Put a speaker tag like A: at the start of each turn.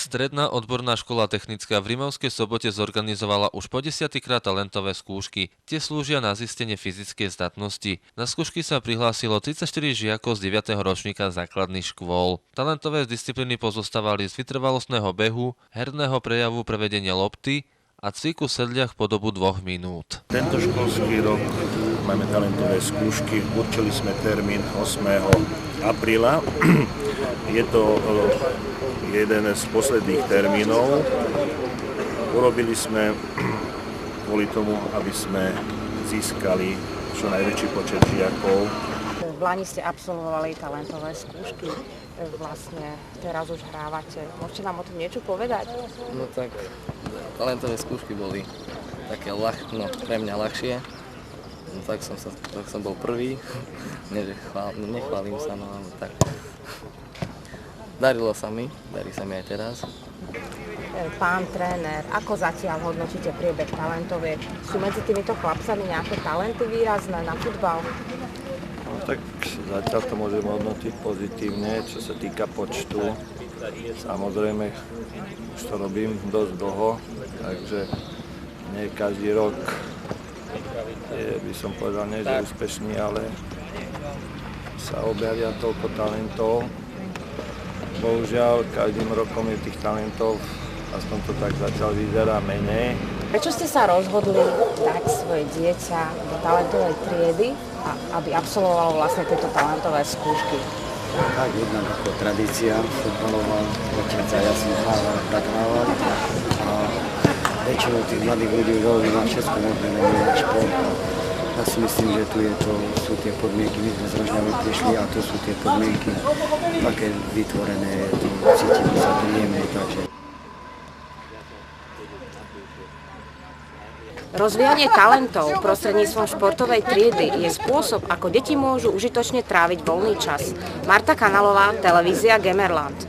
A: Stredná odborná škola technická v Rimavskej Sobote zorganizovala už po 10-krát talentové skúšky. Tie slúžia na zistenie fyzickej zdatnosti. Na skúšky sa prihlásilo 34 žiakov z 9. ročníka základných škôl. Talentové disciplíny pozostávali z vytrvalostného behu, herného prejavu prevedenia lopty a cviku v sedliach po dobu 2 minút.
B: Tento školský rok máme talentové skúšky. Určili sme termín 8. apríla. Je to jeden z posledných termínov. Urobili sme kvôli tomu, aby sme získali čo najväčší počet žiakov.
C: V Lani ste absolvovali talentové skúšky, vlastne teraz už hrávate. Môžete nám o tom niečo povedať?
D: No tak, talentové skúšky boli také pre mňa ľahšie. No tak som bol prvý, nechválim sa, no ale tak. Darilo sa mi, darí sa mi aj teraz.
C: Pán tréner, ako zatiaľ hodnotíte priebeh talentoviek? Sú medzi týmito chlapcami nejaké talenty výrazné na futbal?
E: No tak zatiaľ to môžem hodnotiť pozitívne, čo sa týka počtu. Samozrejme, už to robím dosť dlho, takže nie každý rok by som povedal, nie že úspešný, ale sa objavia toľko talentov. Bohužiaľ, každým rokom je tých talentov, aspoň to tak zatiaľ vyzerá, menej.
C: Prečo ste sa rozhodli dať svoje dieťa do talentovej triedy, aby absolvovalo vlastne tieto talentové skúšky?
F: Tak, jedna ako tradícia futbalová, otec a ja som hrával a väčšinou tých mladých ľudí zaujíma všetko možné venovať šport. Ja si myslím, že tu sú tie podmienky, my sme z Rožňavy prišli a to sú tie podmienky také vytvorené, cítime sa, to nieme, takže.
C: Rozvíjanie talentov prostredníctvom športovej triedy je spôsob, ako deti môžu užitočne tráviť voľný čas. Marta Kanalová, televízia Gemerland.